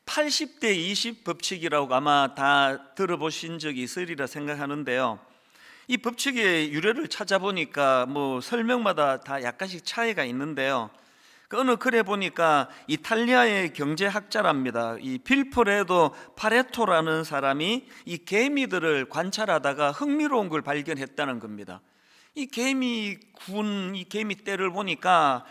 80대 20 법칙이라고 아마 다 들어보신 적이 있으리라 생각하는데요. 이 법칙의 유래를 찾아보니까 설명마다 다 약간씩 차이가 있는데요. 그 어느 글에 보니까 이탈리아의 경제학자랍니다. 이 빌포레도 파레토라는 사람이 이 개미들을 관찰하다가 흥미로운 걸 발견했다는 겁니다. 이 개미 군, 이 개미 떼를 보니까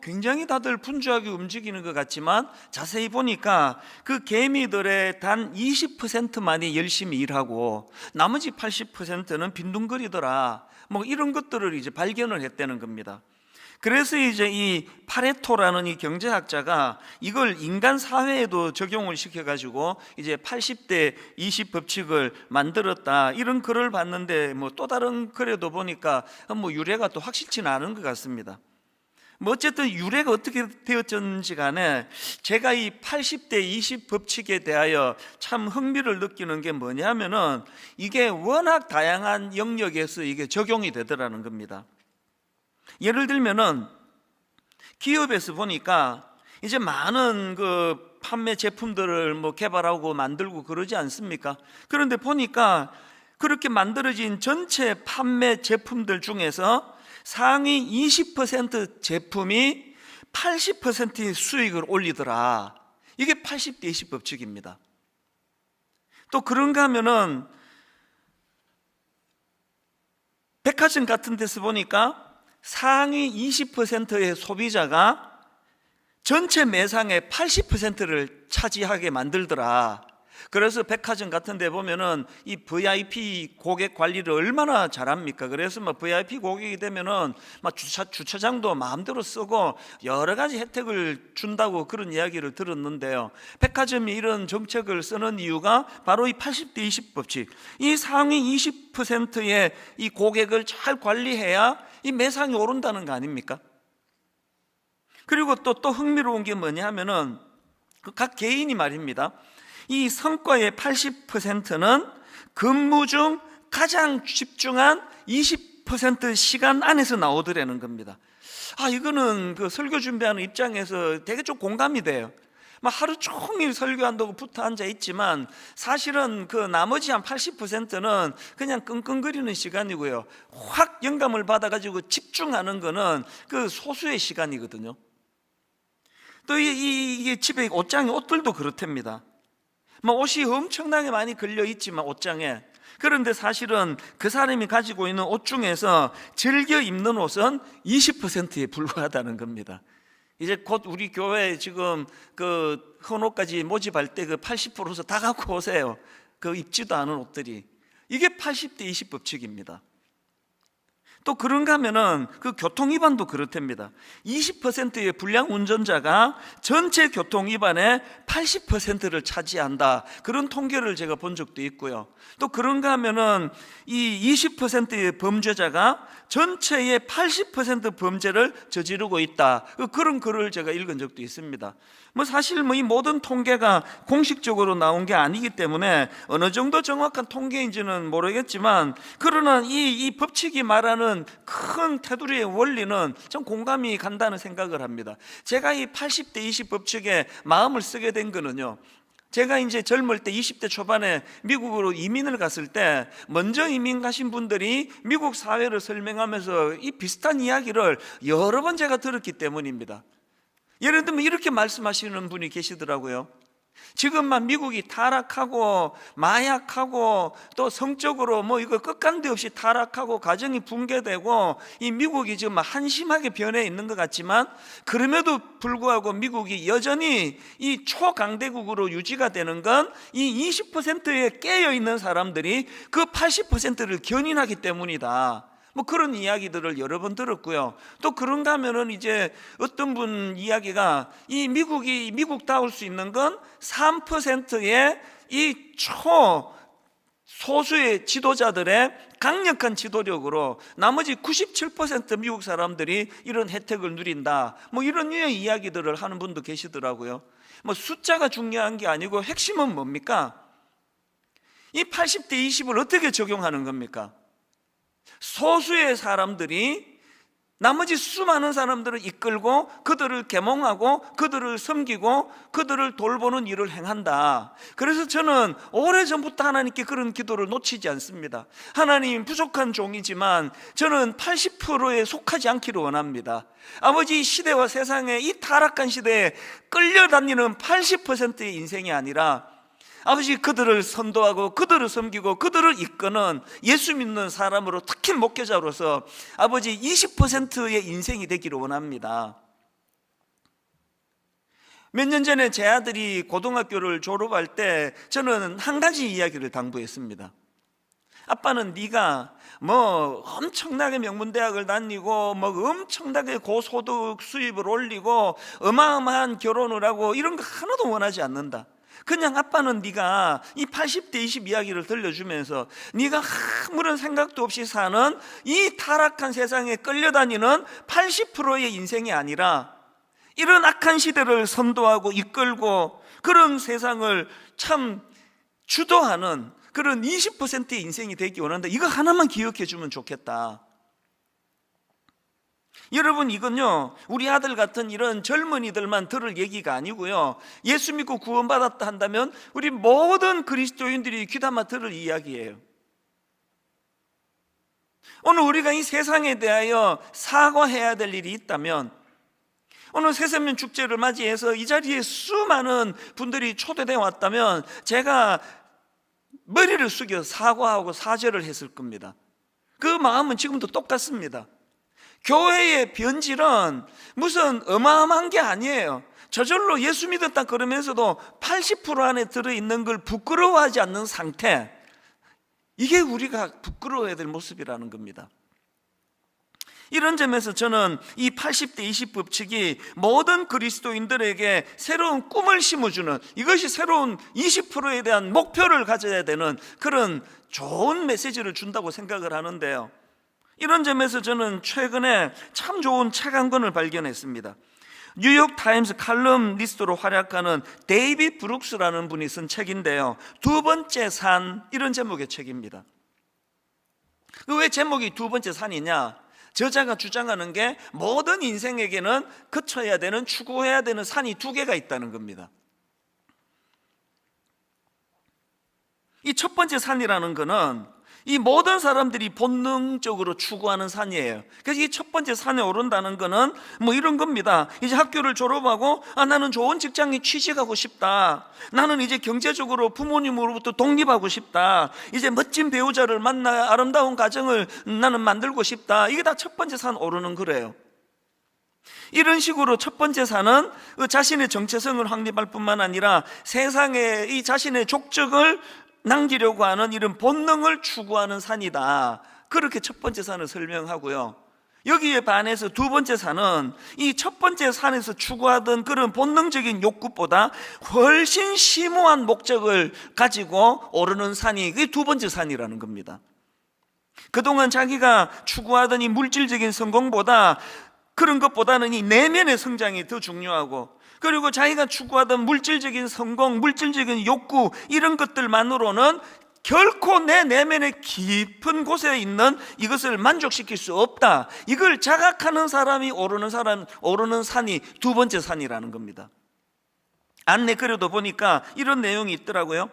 굉장히 다들 분주하게 움직이는 것 같지만 자세히 보니까 그 개미들의 단 20%만이 열심히 일하고 나머지 80%는 빈둥거리더라. 이런 것들을 이제 발견을 했다는 겁니다. 그래서 이제 이 파레토라는 이 경제학자가 이걸 인간 사회에도 적용을 시켜가지고 이제 80대 20 법칙을 만들었다, 이런 글을 봤는데 또 다른 글에도 보니까 유래가 또 확실치는 않은 것 같습니다. 어쨌든 유래가 어떻게 되었든지 간에 제가 이 80대 20 법칙에 대하여 참 흥미를 느끼는 게 뭐냐면은 이게 워낙 다양한 영역에서 이게 적용이 되더라는 겁니다. 예를 들면은 기업에서 보니까 이제 많은 그 판매 제품들을 개발하고 만들고 그러지 않습니까? 그런데 보니까 그렇게 만들어진 전체 판매 제품들 중에서 상위 20% 제품이 80%의 수익을 올리더라. 이게 80대 20 법칙입니다. 또 그런가 하면은 백화점 같은 데서 보니까 상위 20%의 소비자가 전체 매상의 80%를 차지하게 만들더라. 그래서 백화점 같은 데 보면은 이 VIP 고객 관리를 얼마나 잘합니까? 그래서 VIP 고객이 되면은 주차장도 마음대로 쓰고 여러 가지 혜택을 준다고 그런 이야기를 들었는데요. 백화점이 이런 정책을 쓰는 이유가 바로 이 80대 20 법칙, 이 상위 20%의 이 고객을 잘 관리해야 이 매상이 오른다는 거 아닙니까? 그리고 또 흥미로운 게 뭐냐 하면은 각 개인이 말입니다. 이 성과의 80%는 근무 중 가장 집중한 20% 시간 안에서 나오더라는 겁니다. 이거는 그 설교 준비하는 입장에서 되게 좀 공감이 돼요. 하루 종일 설교한다고 붙어 앉아 있지만 사실은 그 나머지 한 80%는 그냥 끙끙거리는 시간이고요. 확 영감을 받아가지고 집중하는 거는 그 소수의 시간이거든요. 또 이게 집에 옷들도 그렇답니다. 옷이 엄청나게 많이 걸려 있지만 옷장에, 그런데 사실은 그 사람이 가지고 있는 옷 중에서 즐겨 입는 옷은 20%에 불과하다는 겁니다. 이제 곧 우리 교회 지금 그 헌옷까지 모집할 때 그 80%서 다 갖고 오세요. 그 입지도 않은 옷들이. 이게 80대 20 법칙입니다. 또 그런가 하면은 그 교통위반도 그렇답니다. 20%의 불량 운전자가 전체 교통위반의 80%를 차지한다, 그런 통계를 제가 본 적도 있고요. 또 그런가 하면은 이 20%의 범죄자가 전체의 80% 범죄를 저지르고 있다, 그런 글을 제가 읽은 적도 있습니다. 사실 이 모든 통계가 공식적으로 나온 게 아니기 때문에 어느 정도 정확한 통계인지는 모르겠지만, 그러나 이 법칙이 말하는 큰 테두리의 원리는 좀 공감이 간다는 생각을 합니다. 제가 이 80대 20 법칙에 마음을 쓰게 된 거는요, 제가 이제 젊을 때 20대 초반에 미국으로 이민을 갔을 때 먼저 이민 가신 분들이 미국 사회를 설명하면서 이 비슷한 이야기를 여러 번 제가 들었기 때문입니다. 예를 들면 이렇게 말씀하시는 분이 계시더라고요. 지금만 미국이 타락하고 마약하고 또 성적으로 이거 끝간데 없이 타락하고 가정이 붕괴되고 이 미국이 지금 한심하게 변해 있는 것 같지만, 그럼에도 불구하고 미국이 여전히 이 초강대국으로 유지가 되는 건 이 20%에 깨어 있는 사람들이 그 80%를 견인하기 때문이다. 그런 이야기들을 여러 번 들었고요. 또 그런가 하면은 이제 어떤 분 이야기가 이 미국이 미국다울 수 있는 건 3%의 이 소수의 지도자들의 강력한 지도력으로 나머지 97% 미국 사람들이 이런 혜택을 누린다, 이런 유의 이야기들을 하는 분도 계시더라고요. 숫자가 중요한 게 아니고 핵심은 뭡니까? 이 80대 20을 어떻게 적용하는 겁니까? 소수의 사람들이 나머지 수많은 사람들을 이끌고 그들을 계몽하고 그들을 섬기고 그들을 돌보는 일을 행한다. 그래서 저는 오래전부터 하나님께 그런 기도를 놓치지 않습니다. 하나님, 부족한 종이지만 저는 80%에 속하지 않기를 원합니다. 아버지, 시대와 세상의 이 타락한 시대에 끌려다니는 80%의 인생이 아니라 아버지, 그들을 선도하고 그들을 섬기고 그들을 이끄는 예수 믿는 사람으로, 특히 목회자로서 아버지 20%의 인생이 되기를 원합니다. 몇 년 전에 제 아들이 고등학교를 졸업할 때 저는 한 가지 이야기를 당부했습니다. 아빠는 네가 뭐 엄청나게 명문대학을 다니고 뭐 엄청나게 고소득 수입을 올리고 어마어마한 결혼을 하고 이런 거 하나도 원하지 않는다. 그냥 아빠는 네가 이 80대 20 이야기를 들려주면서 네가 아무런 생각도 없이 사는 이 타락한 세상에 끌려다니는 80%의 인생이 아니라 이런 악한 시대를 선도하고 이끌고 그런 세상을 참 주도하는 그런 20%의 인생이 되기 원한다. 이거 하나만 기억해 주면 좋겠다. 여러분, 이건요 우리 아들 같은 이런 젊은이들만 들을 얘기가 아니고요, 예수 믿고 구원받았다 한다면 우리 모든 그리스도인들이 귀담아 들을 이야기예요. 오늘 우리가 이 세상에 대하여 사과해야 될 일이 있다면, 오늘 새세면 축제를 맞이해서 이 자리에 수많은 분들이 초대되어 왔다면 제가 머리를 숙여 사과하고 사죄를 했을 겁니다. 그 마음은 지금도 똑같습니다. 교회의 변질은 무슨 어마어마한 게 아니에요. 저절로 예수 믿었다 그러면서도 80% 안에 들어있는 걸 부끄러워하지 않는 상태, 이게 우리가 부끄러워해야 될 모습이라는 겁니다. 이런 점에서 저는 이 80대 20 법칙이 모든 그리스도인들에게 새로운 꿈을 심어주는, 이것이 새로운 20%에 대한 목표를 가져야 되는 그런 좋은 메시지를 준다고 생각을 하는데요, 이런 점에서 저는 최근에 참 좋은 책 한 권을 발견했습니다. 뉴욕 타임스 칼럼니스트로 활약하는 데이빗 브룩스라는 분이 쓴 책인데요, 두 번째 산, 이런 제목의 책입니다. 왜 제목이 두 번째 산이냐? 저자가 주장하는 게 모든 인생에게는 거쳐야 되는, 추구해야 되는 산이 두 개가 있다는 겁니다. 이 첫 번째 산이라는 거는 이 모든 사람들이 본능적으로 추구하는 산이에요. 그래서 이 첫 번째 산에 오른다는 거는 뭐 이런 겁니다. 이제 학교를 졸업하고 나는 좋은 직장에 취직하고 싶다, 나는 이제 경제적으로 부모님으로부터 독립하고 싶다, 이제 멋진 배우자를 만나 아름다운 가정을 나는 만들고 싶다, 이게 다 첫 번째 산 오르는 거래요. 이런 식으로 첫 번째 산은 자신의 정체성을 확립할 뿐만 아니라 세상에 이 자신의 족적을 남기려고 하는 이런 본능을 추구하는 산이다, 그렇게 첫 번째 산을 설명하고요, 여기에 반해서 두 번째 산은 이 첫 번째 산에서 추구하던 그런 본능적인 욕구보다 훨씬 심오한 목적을 가지고 오르는 산이 그게 두 번째 산이라는 겁니다. 그동안 자기가 추구하던 이 물질적인 성공보다, 그런 것보다는 이 내면의 성장이 더 중요하고, 그리고 자기가 추구하던 물질적인 성공, 물질적인 욕구, 이런 것들만으로는 결코 내 내면의 깊은 곳에 있는 이것을 만족시킬 수 없다, 이걸 자각하는 사람이 오르는 산이 두 번째 산이라는 겁니다. 안내 글에도 보니까 이런 내용이 있더라고요.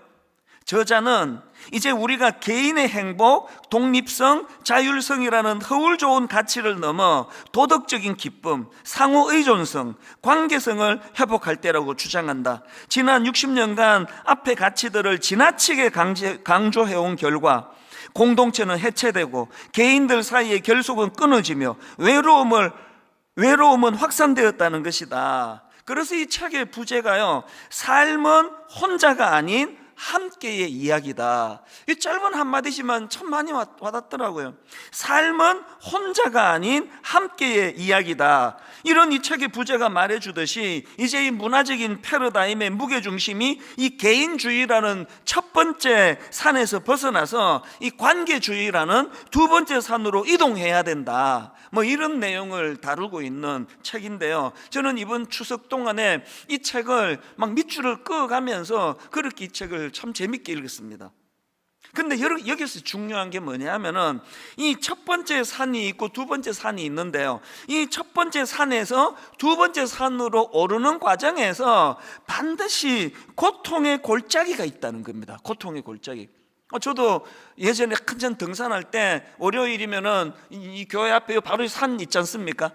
저자는 이제 우리가 개인의 행복, 독립성, 자율성이라는 허울 좋은 가치를 넘어 도덕적인 기쁨, 상호 의존성, 관계성을 회복할 때라고 주장한다. 지난 60년간 앞의 가치들을 지나치게 강조해온 결과 공동체는 해체되고 개인들 사이의 결속은 끊어지며 외로움은 확산되었다는 것이다. 그래서 이 책의 부제가요, 삶은 혼자가 아닌 함께의 이야기다. 이 짧은 한마디지만 참 많이 와닿더라고요. 삶은 혼자가 아닌 함께의 이야기다. 이런 이 책의 부제가 말해주듯이 이제 이 문화적인 패러다임의 무게중심이 이 개인주의라는 첫 번째 산에서 벗어나서 이 관계주의라는 두 번째 산으로 이동해야 된다, 뭐 이런 내용을 다루고 있는 책인데요, 저는 이번 추석 동안에 이 책을 막 밑줄을 그어가면서 그렇게 이 책을 참 재밌게 읽었습니다. 근데 여기서 중요한 게 뭐냐면은 이 첫 번째 산이 있고 두 번째 산이 있는데요, 이 첫 번째 산에서 두 번째 산으로 오르는 과정에서 반드시 고통의 골짜기가 있다는 겁니다. 고통의 골짜기. 저도 예전에 한참 등산할 때 월요일이면은 이 교회 앞에 바로 산 있지 않습니까?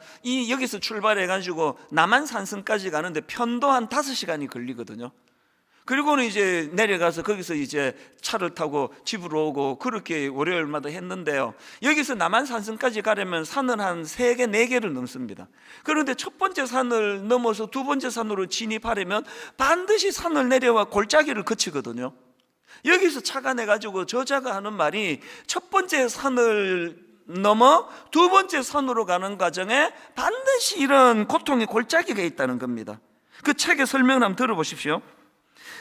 여기서 출발해 가지고 남한산성까지 가는데 편도 한 5시간이 걸리거든요. 그리고는 이제 내려가서 거기서 이제 차를 타고 집으로 오고 그렇게 월요일마다 했는데요, 여기서 남한산성까지 가려면 산을 한 3개, 4개를 넘습니다. 그런데 첫 번째 산을 넘어서 두 번째 산으로 진입하려면 반드시 산을 내려와 골짜기를 거치거든요. 여기서 차가 내가지고 저자가 하는 말이 첫 번째 산을 넘어 두 번째 산으로 가는 과정에 반드시 이런 고통의 골짜기가 있다는 겁니다. 그 책의 설명을 한번 들어보십시오.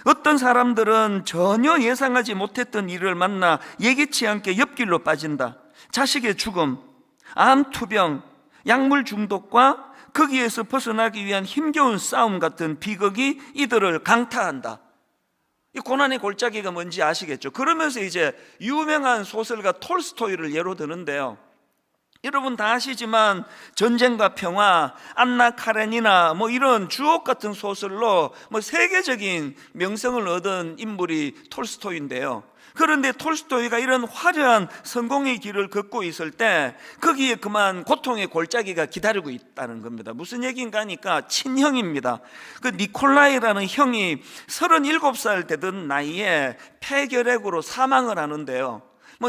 어떤 사람들은 전혀 예상하지 못했던 일을 만나 예기치 않게 옆길로 빠진다. 자식의 죽음, 암, 투병, 약물 중독과 거기에서 벗어나기 위한 힘겨운 싸움 같은 비극이 이들을 강타한다. 이 고난의 골짜기가 뭔지 아시겠죠? 그러면서 이제 유명한 소설가 톨스토이를 예로 드는데요, 여러분 다 아시지만 전쟁과 평화, 안나 카레니나 이런 주옥 같은 소설로 세계적인 명성을 얻은 인물이 톨스토이인데요, 그런데 톨스토이가 이런 화려한 성공의 길을 걷고 있을 때 거기에 그만 고통의 골짜기가 기다리고 있다는 겁니다. 무슨 얘기인가 하니까 친형입니다. 그 니콜라이라는 형이 37살 되던 나이에 폐결핵으로 사망을 하는데요,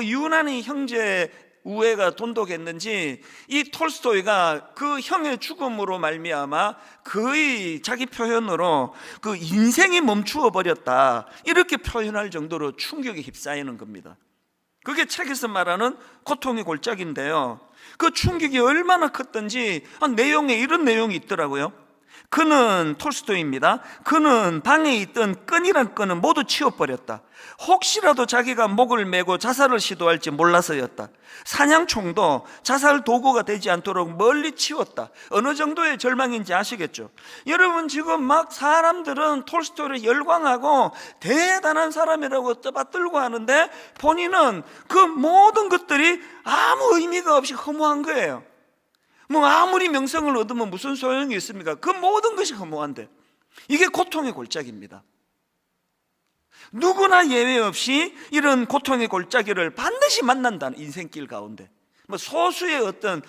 유난히 형제 우애가 돈독했는지 이 톨스토이가 그 형의 죽음으로 말미암아 거의 자기 표현으로 그 인생이 멈추어 버렸다, 이렇게 표현할 정도로 충격에 휩싸이는 겁니다. 그게 책에서 말하는 고통의 골짜기인데요, 그 충격이 얼마나 컸던지 내용에 이런 내용이 있더라고요. 그는, 톨스토이입니다, 그는 방에 있던 끈이란 끈은 모두 치워버렸다. 혹시라도 자기가 목을 메고 자살을 시도할지 몰라서였다. 사냥총도 자살 도구가 되지 않도록 멀리 치웠다. 어느 정도의 절망인지 아시겠죠? 여러분, 지금 막 사람들은 톨스토이를 열광하고 대단한 사람이라고 떠받들고 하는데 본인은 그 모든 것들이 아무 의미가 없이 허무한 거예요. 아무리 명성을 얻으면 무슨 소용이 있습니까? 그 모든 것이 허무한데, 이게 고통의 골짜기입니다. 누구나 예외 없이 이런 고통의 골짜기를 반드시 만난다는 인생길 가운데, 소수의 어떤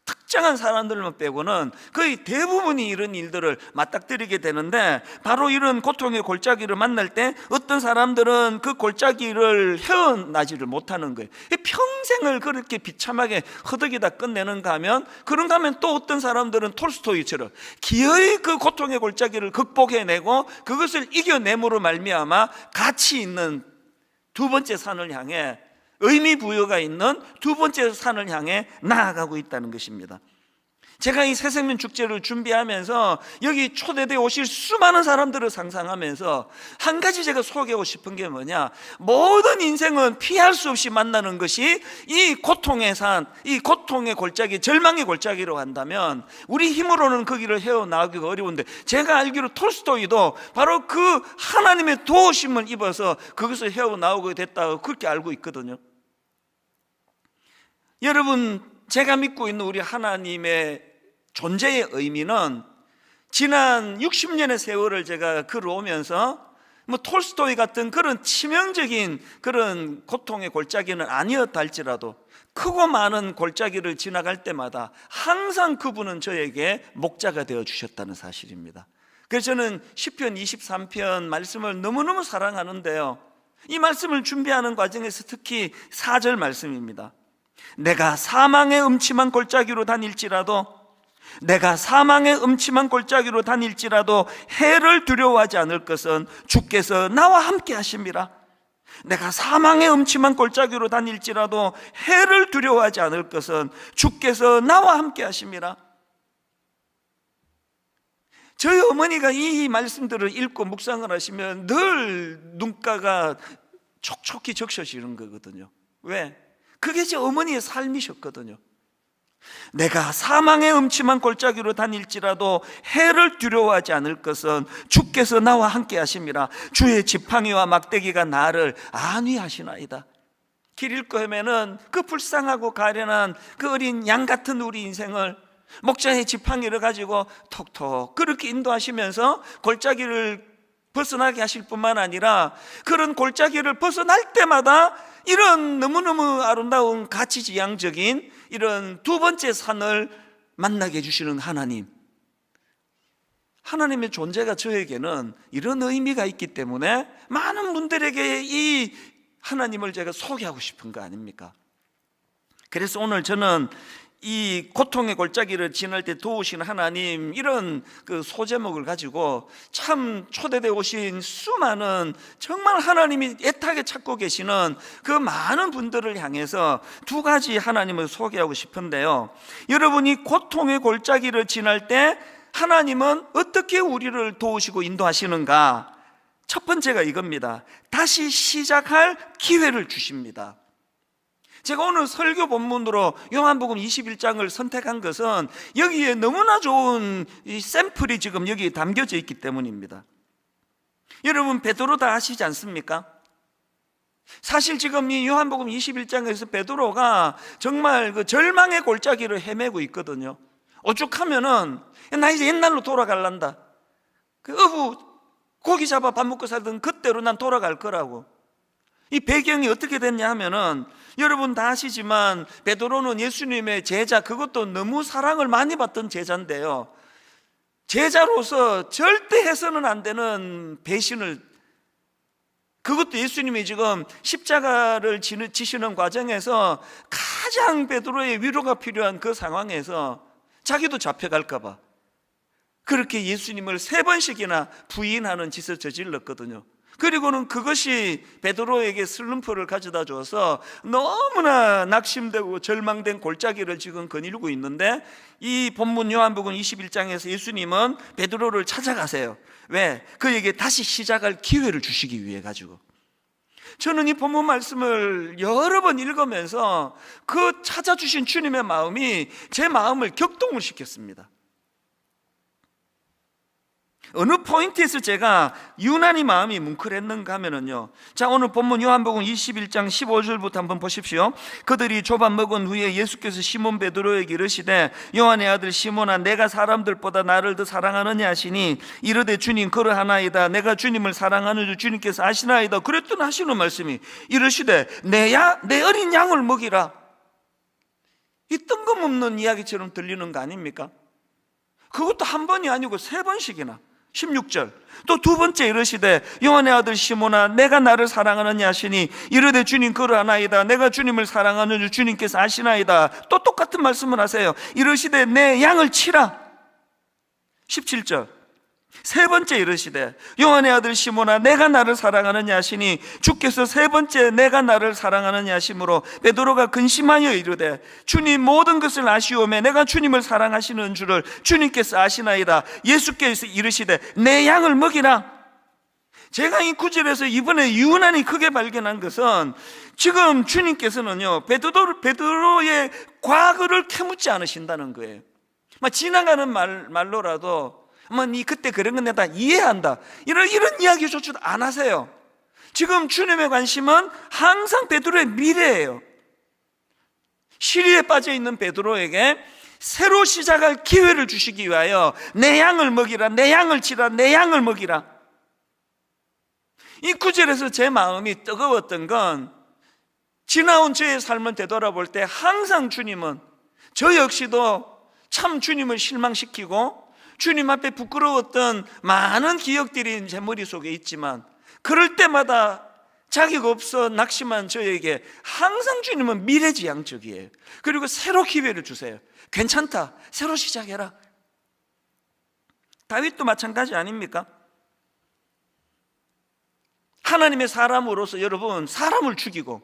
특정한 사람들만 빼고는 거의 대부분이 이런 일들을 맞닥뜨리게 되는데, 바로 이런 고통의 골짜기를 만날 때 어떤 사람들은 그 골짜기를 헤어나지를 못하는 거예요. 평생을 그렇게 비참하게 허덕이다 끝내는가 하면, 그런가 하면 또 어떤 사람들은 톨스토이처럼 기어이 그 고통의 골짜기를 극복해내고 그것을 이겨냄으로 말미암아 가치 있는 두 번째 산을 향해, 의미 부여가 있는 두 번째 산을 향해 나아가고 있다는 것입니다. 제가 이 새생명 축제를 준비하면서 여기 초대되어 오실 수많은 사람들을 상상하면서 한 가지 제가 소개하고 싶은 게 뭐냐, 모든 인생은 피할 수 없이 만나는 것이 이 고통의 산, 이 고통의 골짜기, 절망의 골짜기로 한다면 우리 힘으로는 그 길을 헤어나가기가 어려운데, 제가 알기로 톨스토이도 바로 그 하나님의 도우심을 입어서 그것을 헤어나오게 됐다고 그렇게 알고 있거든요. 여러분, 제가 믿고 있는 우리 하나님의 존재의 의미는 지난 60년의 세월을 제가 걸어오면서 톨스토이 같은 그런 치명적인 그런 고통의 골짜기는 아니었다 할지라도 크고 많은 골짜기를 지나갈 때마다 항상 그분은 저에게 목자가 되어 주셨다는 사실입니다. 그래서 저는 시편 23편 말씀을 너무너무 사랑하는데요, 이 말씀을 준비하는 과정에서 특히 4절 말씀입니다. 내가 사망의 음침한 골짜기로 다닐지라도, 내가 사망의 음침한 골짜기로 다닐지라도 해를 두려워하지 않을 것은 주께서 나와 함께 하심이라. 내가 사망의 음침한 골짜기로 다닐지라도 해를 두려워하지 않을 것은 주께서 나와 함께 하심이라. 저희 어머니가 이 말씀들을 읽고 묵상을 하시면 늘 눈가가 촉촉히 적셔지는 거거든요. 왜? 그게 제 어머니의 삶이셨거든요. 내가 사망의 음침한 골짜기로 다닐지라도 해를 두려워하지 않을 것은 주께서 나와 함께 하심이라. 주의 지팡이와 막대기가 나를 안위하시나이다. 길 잃고 헤매는 그 불쌍하고 가련한 그 어린 양 같은 우리 인생을 목자의 지팡이를 가지고 톡톡 그렇게 인도하시면서 골짜기를 벗어나게 하실 뿐만 아니라 그런 골짜기를 벗어날 때마다 이런 너무너무 아름다운 가치지향적인 이런 두 번째 산을 만나게 해주시는 하나님, 하나님의 존재가 저에게는 이런 의미가 있기 때문에 많은 분들에게 이 하나님을 제가 소개하고 싶은 거 아닙니까? 그래서 오늘 저는 이 고통의 골짜기를 지날 때 도우신 하나님, 이런 그 소제목을 가지고 참 초대되어 오신 수많은 정말 하나님이 애타게 찾고 계시는 그 많은 분들을 향해서 두 가지 하나님을 소개하고 싶은데요, 여러분이 고통의 골짜기를 지날 때 하나님은 어떻게 우리를 도우시고 인도하시는가? 첫 번째가 이겁니다. 다시 시작할 기회를 주십니다. 제가 오늘 설교 본문으로 요한복음 21장을 선택한 것은 여기에 너무나 좋은 이 샘플이 지금 여기에 담겨져 있기 때문입니다. 여러분, 베드로 다 아시지 않습니까? 사실 지금 이 요한복음 21장에서 베드로가 정말 그 절망의 골짜기를 헤매고 있거든요. 오죽하면은 나 이제 옛날로 돌아갈란다, 그 어부 고기 잡아 밥 먹고 살던 그때로 난 돌아갈 거라고. 이 배경이 어떻게 됐냐 하면은 여러분 다 아시지만 베드로는 예수님의 제자, 그것도 너무 사랑을 많이 받던 제자인데요, 제자로서 절대 해서는 안 되는 배신을, 그것도 예수님이 지금 십자가를 지시는 과정에서 가장 베드로의 위로가 필요한 그 상황에서 자기도 잡혀갈까 봐 그렇게 예수님을 3번씩이나 부인하는 짓을 저질렀거든요. 그리고는 그것이 베드로에게 슬럼프를 가져다 줘서 너무나 낙심되고 절망된 골짜기를 지금 거닐고 있는데, 이 본문 요한복음 21장에서 예수님은 베드로를 찾아가세요. 왜? 그에게 다시 시작할 기회를 주시기 위해 가지고. 저는 이 본문 말씀을 여러 번 읽으면서 그 찾아주신 주님의 마음이 제 마음을 격동을 시켰습니다. 어느 포인트에서 제가 유난히 마음이 뭉클했는가 하면은요, 자, 오늘 본문 요한복음 21장 15절부터 한번 보십시오. 그들이 조반 먹은 후에 예수께서 시몬 베드로에게 이르시되 요한의 아들 시몬아, 내가 사람들보다 나를 더 사랑하느냐 하시니 이르되 주님 그러하나이다. 내가 주님을 사랑하는 줄 주님께서 아시나이다. 그랬더니 하시는 말씀이 이르시되 내 어린 양을 먹이라. 이 뜬금없는 이야기처럼 들리는 거 아닙니까? 그것도 한 번이 아니고 3번씩이나. 16절 또 두 번째 이르시되 요한의 아들 시몬아, 내가 나를 사랑하느냐 하시니 이르되 주님 그러하나이다. 내가 주님을 사랑하는 줄 주님께서 아시나이다. 또 똑같은 말씀을 하세요. 이르시되 내 양을 치라. 17절 세 번째 이르시되 요한의 아들 시몬아, 내가 나를 사랑하느냐 하시니 주께서 3번째 내가 나를 사랑하느냐 하심으로 베드로가 근심하여 이르되 주님 모든 것을 아시오매 내가 주님을 사랑하시는 줄을 주님께서 아시나이다. 예수께서 이르시되 내 양을 먹이라. 제가 이 구절에서 이번에 유난히 크게 발견한 것은 지금 주님께서는요, 베드로의 과거를 캐묻지 않으신다는 거예요. 지나가는 말로라도 니 그때 그런 건 내가 다 이해한다, 이런 이야기조차도 안 하세요. 지금 주님의 관심은 항상 베드로의 미래예요. 시리에 빠져 있는 베드로에게 새로 시작할 기회를 주시기 위하여 내 양을 먹이라, 내 양을 치라, 내 양을 먹이라. 이 구절에서 제 마음이 뜨거웠던 건 지나온 저의 삶을 되돌아볼 때 항상 주님은 저 역시도 참 주님을 실망시키고 주님 앞에 부끄러웠던 많은 기억들이 제 머릿속에 있지만 그럴 때마다 자기가 없어 낙심한 저에게 항상 주님은 미래지향적이에요. 그리고 새로 기회를 주세요. 괜찮다, 새로 시작해라. 다윗도 마찬가지 아닙니까? 하나님의 사람으로서 여러분, 사람을 죽이고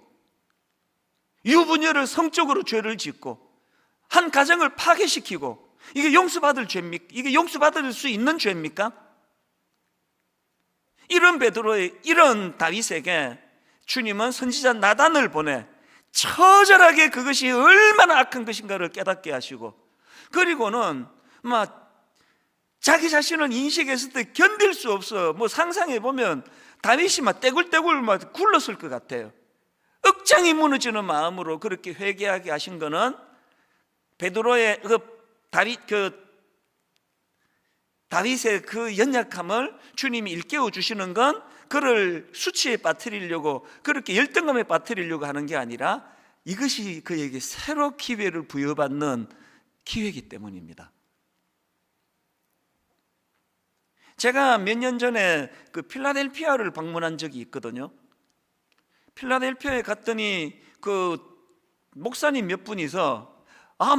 유부녀를 성적으로 죄를 짓고 한 가정을 파괴시키고, 이게 용서받을 죄입니까? 이게 용서받을 수 있는 죄입니까? 이런 베드로의, 이런 다윗에게 주님은 선지자 나단을 보내 처절하게 그것이 얼마나 악한 것인가를 깨닫게 하시고, 그리고는 막 자기 자신을 인식했을 때 견딜 수 없어. 뭐 상상해 보면 다윗이 막 떼굴떼굴 막 굴렀을 것 같아요. 억장이 무너지는 마음으로 그렇게 회개하게 하신 거는 베드로의 다윗의 그 연약함을 주님이 일깨워 주시는 건 그를 수치에 빠뜨리려고, 그렇게 열등감에 빠뜨리려고 하는 게 아니라 이것이 그에게 새로 기회를 부여받는 기회이기 때문입니다. 제가 몇 년 전에 그 필라델피아를 방문한 적이 있거든요. 필라델피아에 갔더니 그 목사님 몇 분이서,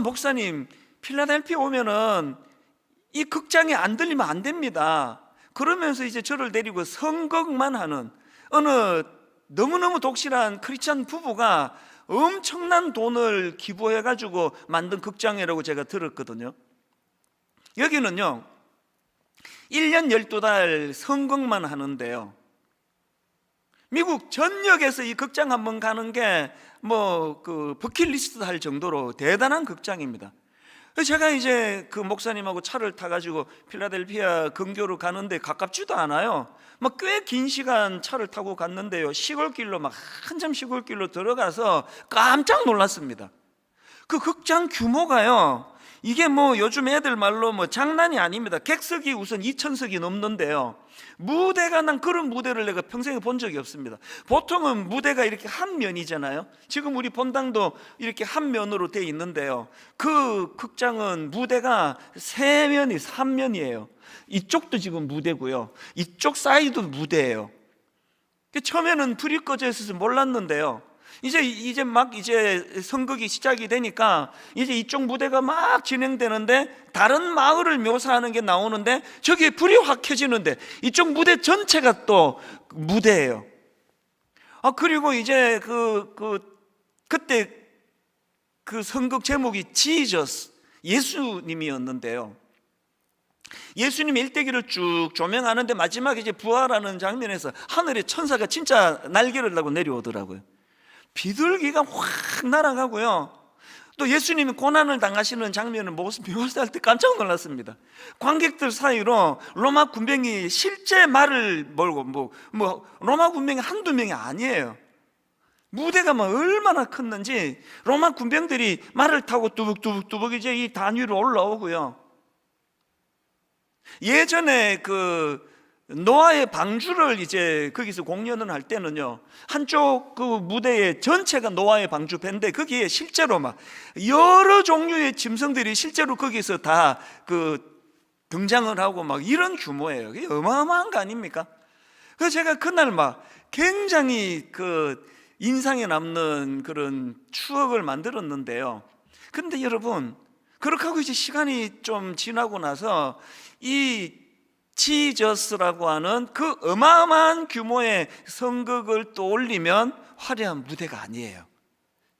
목사님 필라델피아 오면은 이 극장에 안 들리면 안 됩니다. 그러면서 이제 저를 데리고 선곡만 하는 어느 너무너무 독실한 크리스찬 부부가 엄청난 돈을 기부해가지고 만든 극장이라고 제가 들었거든요. 여기는요 1년 12달 선곡만 하는데요, 미국 전역에서 이 극장 한번 가는 게 뭐 그 버킷리스트 할 정도로 대단한 극장입니다. 제가 이제 그 목사님하고 차를 타가지고 필라델피아 근교로 가는데 가깝지도 않아요. 막 꽤 긴 시간 차를 타고 갔는데요, 시골길로 막 한참 시골길로 들어가서 깜짝 놀랐습니다. 그 극장 규모가요, 이게 뭐 요즘 애들 말로 뭐 장난이 아닙니다. 객석이 우선 2,000석이 넘는데요, 무대가, 난 그런 무대를 내가 평생에 본 적이 없습니다. 보통은 무대가 이렇게 한 면이잖아요. 지금 우리 본당도 이렇게 한 면으로 돼 있는데요, 그 극장은 무대가 3면이 3면이에요. 이쪽도 지금 무대고요, 이쪽 사이드 무대예요. 처음에는 불이 꺼져 있어서 몰랐는데요, 이제 막 선극이 시작이 되니까 이제 이쪽 무대가 막 진행되는데 다른 마을을 묘사하는 게 나오는데 저기에 불이 확 켜지는데 이쪽 무대 전체가 또 무대예요. 그리고 이제 그때 그 선극 제목이 지저스, 예수님이었는데요, 예수님의 일대기를 쭉 조명하는데 마지막에 이제 부활하는 장면에서 하늘에 천사가 진짜 날개를 달고 내려오더라고요. 비둘기가 확 날아가고요, 또 예수님이 고난을 당하시는 장면을 묘사할 때 깜짝 놀랐습니다. 관객들 사이로 로마 군병이 실제 말을 몰고 로마 군병이 한두 명이 아니에요. 무대가 막 얼마나 컸는지 로마 군병들이 말을 타고 뚜벅뚜벅 이제 이 단 위로 올라오고요, 예전에 그 노아의 방주를 이제 거기서 공연을 할 때는요, 한쪽 그 무대에 전체가 노아의 방주 배인데 거기에 실제로 막 여러 종류의 짐승들이 실제로 거기서 다 그 등장을 하고 막 이런 규모예요. 그게 어마어마한 거 아닙니까? 그래서 제가 그날 막 굉장히 그 인상에 남는 그런 추억을 만들었는데요. 근데 여러분, 그렇게 하고 이제 시간이 좀 지나고 나서 이 지저스라고 하는 그 어마어마한 규모의 성극을 떠올리면 화려한 무대가 아니에요.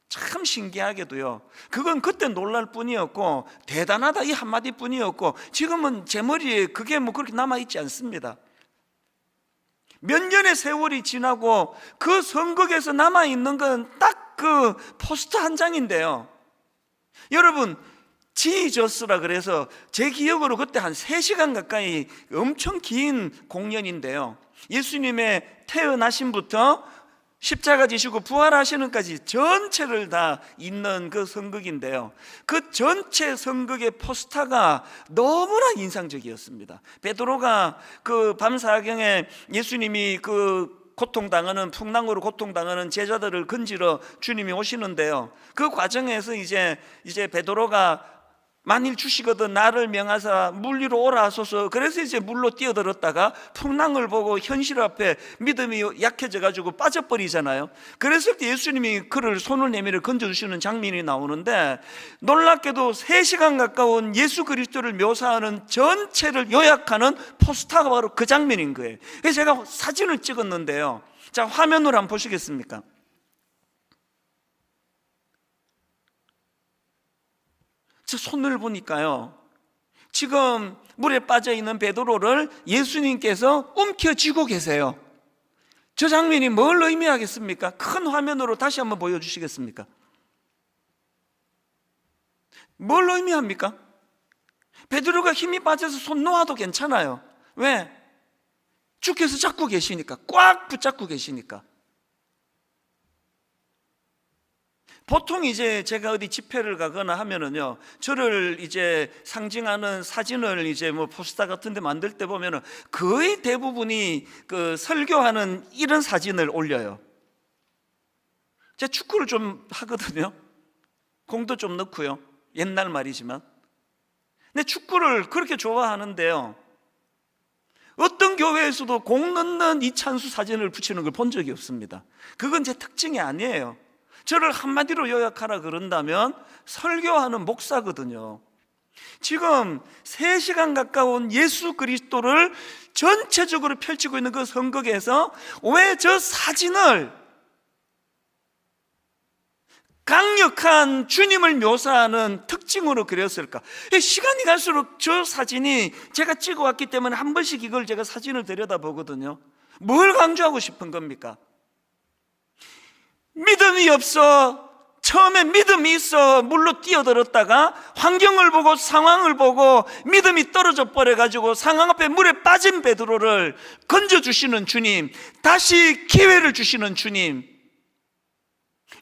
참 신기하게도요, 그건 그때 놀랄 뿐이었고 대단하다 이 한마디 뿐이었고 지금은 제 머리에 그게 뭐 그렇게 남아있지 않습니다. 몇 년의 세월이 지나고 그 성극에서 남아있는 건 딱 그 포스터 한 장인데요, 여러분 지저스라 그래서 제 기억으로 그때 한 3시간 가까이 엄청 긴 공연인데요, 예수님의 태어나심부터 십자가 지시고 부활하시는까지 전체를 다 있는 그 성극인데요, 그 전체 성극의 포스터가 너무나 인상적이었습니다. 베드로가 그 밤사경에 예수님이 그 고통당하는, 풍랑으로 고통당하는 제자들을 건지러 주님이 오시는데요, 그 과정에서 이제 베드로가 만일 주시거든 나를 명하사 물 위로 오라 하소서, 그래서 이제 물로 뛰어들었다가 풍랑을 보고 현실 앞에 믿음이 약해져 가지고 빠져버리잖아요. 그랬을 때 예수님이 그를 손을 내밀어 건져주시는 장면이 나오는데, 놀랍게도 3시간 가까운 예수 그리스도를 묘사하는 전체를 요약하는 포스터가 바로 그 장면인 거예요. 그래서 제가 사진을 찍었는데요, 자 화면으로 한번 보시겠습니까? 저 손을 보니까요, 지금 물에 빠져있는 베드로를 예수님께서 움켜쥐고 계세요. 저 장면이 뭘 의미하겠습니까? 큰 화면으로 다시 한번 보여주시겠습니까? 뭘 의미합니까? 베드로가 힘이 빠져서 손 놓아도 괜찮아요. 왜? 주께서 잡고 계시니까, 꽉 붙잡고 계시니까. 보통 이제 제가 어디 집회를 가거나 하면은요, 저를 이제 상징하는 사진을 이제 뭐 포스터 같은 데 만들 때 보면은 거의 대부분이 그 설교하는 이런 사진을 올려요. 제가 축구를 좀 하거든요. 공도 좀 넣고요. 옛날 말이지만. 근데 축구를 그렇게 좋아하는데요, 어떤 교회에서도 공 넣는 이찬수 사진을 붙이는 걸 본 적이 없습니다. 그건 제 특징이 아니에요. 저를 한마디로 요약하라 그런다면 설교하는 목사거든요. 지금 3시간 가까운 예수 그리스도를 전체적으로 펼치고 있는 그 성극에서 왜 저 사진을 강력한 주님을 묘사하는 특징으로 그렸을까? 시간이 갈수록 저 사진이 제가 찍어왔기 때문에 한 번씩 이걸 제가 사진을 들여다보거든요. 뭘 강조하고 싶은 겁니까? 믿음이 없어, 처음에 믿음이 있어 물로 뛰어들었다가 환경을 보고 상황을 보고 믿음이 떨어져 버려가지고 상황 앞에 물에 빠진 베드로를 건져주시는 주님, 다시 기회를 주시는 주님.